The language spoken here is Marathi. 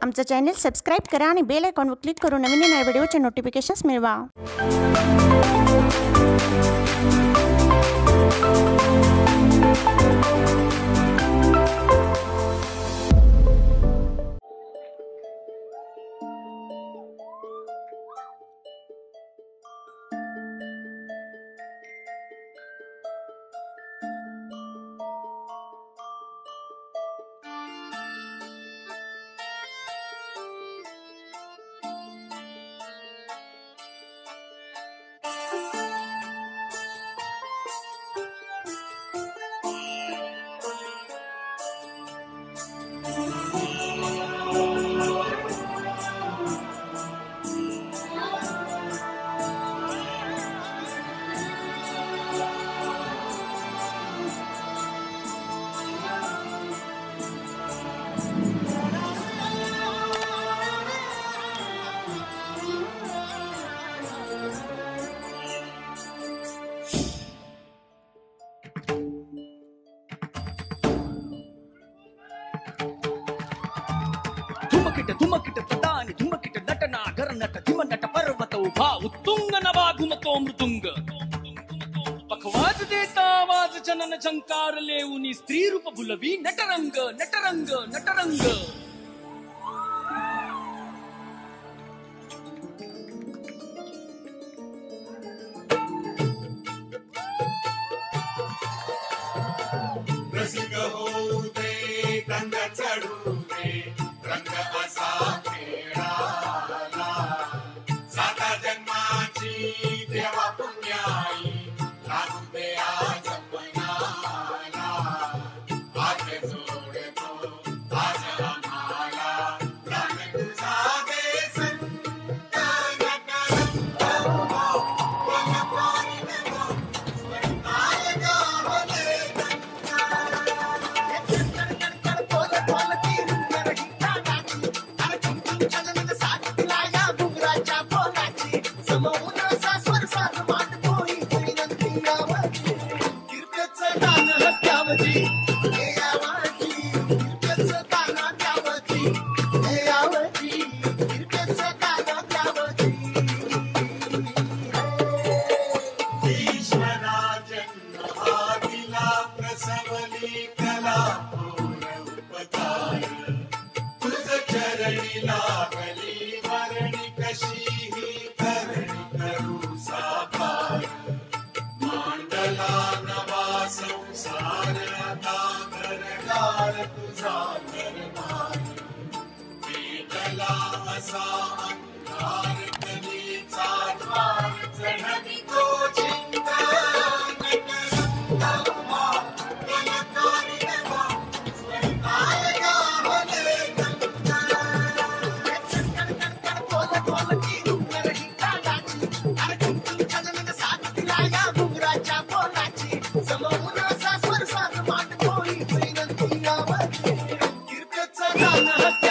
आमचं चॅनल सबस्क्राईब करा आणि बेल आयकॉनवर क्लिक करून नवीन नवीन व्हिडिओचे नोटिफिकेशन्स मिळवा। धुमकिट तदानी धुमकिट नटना घरनट धिमनट पर्वत उभा उत्तुंग नवा घुमतो मृदुंग पखवाज देता आवाज जनन झंकार लेऊनी स्त्री रूप भुलवी नटरंग नटरंग नटरंग रसिक होऊ दे रंग चढू दे रंग असा खेळाला साता जन्माची देवा पुण्याई लागू दे आज पणाला हात जोडतो आज आम्हाला प्राण तुझा दे संत लागली मरणी कशी ही करणी करू साकार मांडला नवा संसार आता घरदार तुझा घरदार वेदला असा अंधार कधीचा द्वार चढवी तो चिंता Kirpetsa